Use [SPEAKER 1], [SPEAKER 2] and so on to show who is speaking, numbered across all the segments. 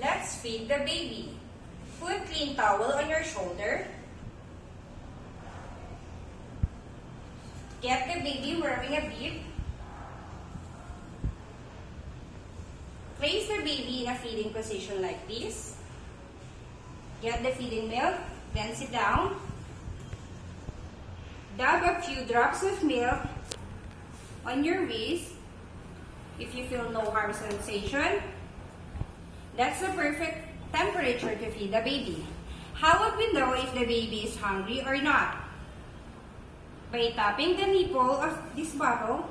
[SPEAKER 1] Let's feed the baby. Put clean towel on your shoulder. Get the baby wearing a bib. Place the baby in a feeding position like this. Get the feeding milk, then sit down. Dab a few drops of milk on your wrist if you feel no harm sensation. That's the perfect temperature to feed the baby. How would we know if the baby is hungry or not? By tapping the nipple of this bottle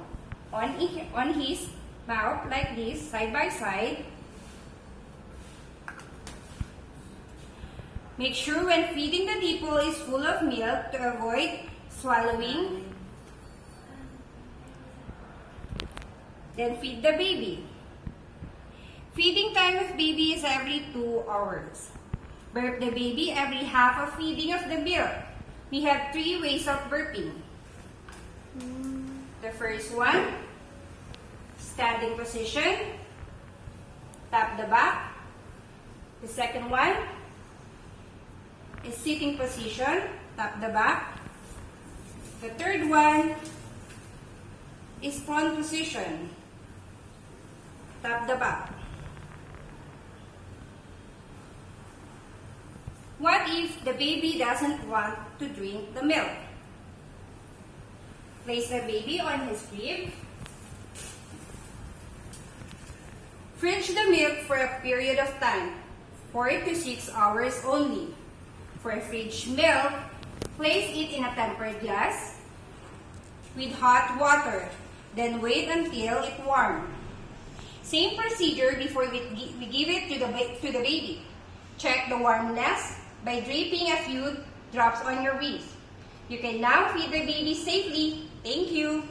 [SPEAKER 1] on his mouth like this, side by side. Make sure when feeding the nipple is full of milk to avoid swallowing. Then feed the baby. Feeding time of baby is every 2 hours. Burp the baby every half of feeding of the milk. We have 3 ways of burping. The first one, standing position, tap the back. The second one is sitting position, tap the back. The third one is prone position, tap the back. What if the baby doesn't want to drink the milk? Place the baby on his crib. Fridge the milk for a period of time, 4 to 6 hours only. For fridge milk, place it in a tempered glass with hot water. Then wait until it warms. Same procedure before we give it to the baby. Check the warmness by dripping a few drops on your wrist. You can now feed the baby safely. Thank you.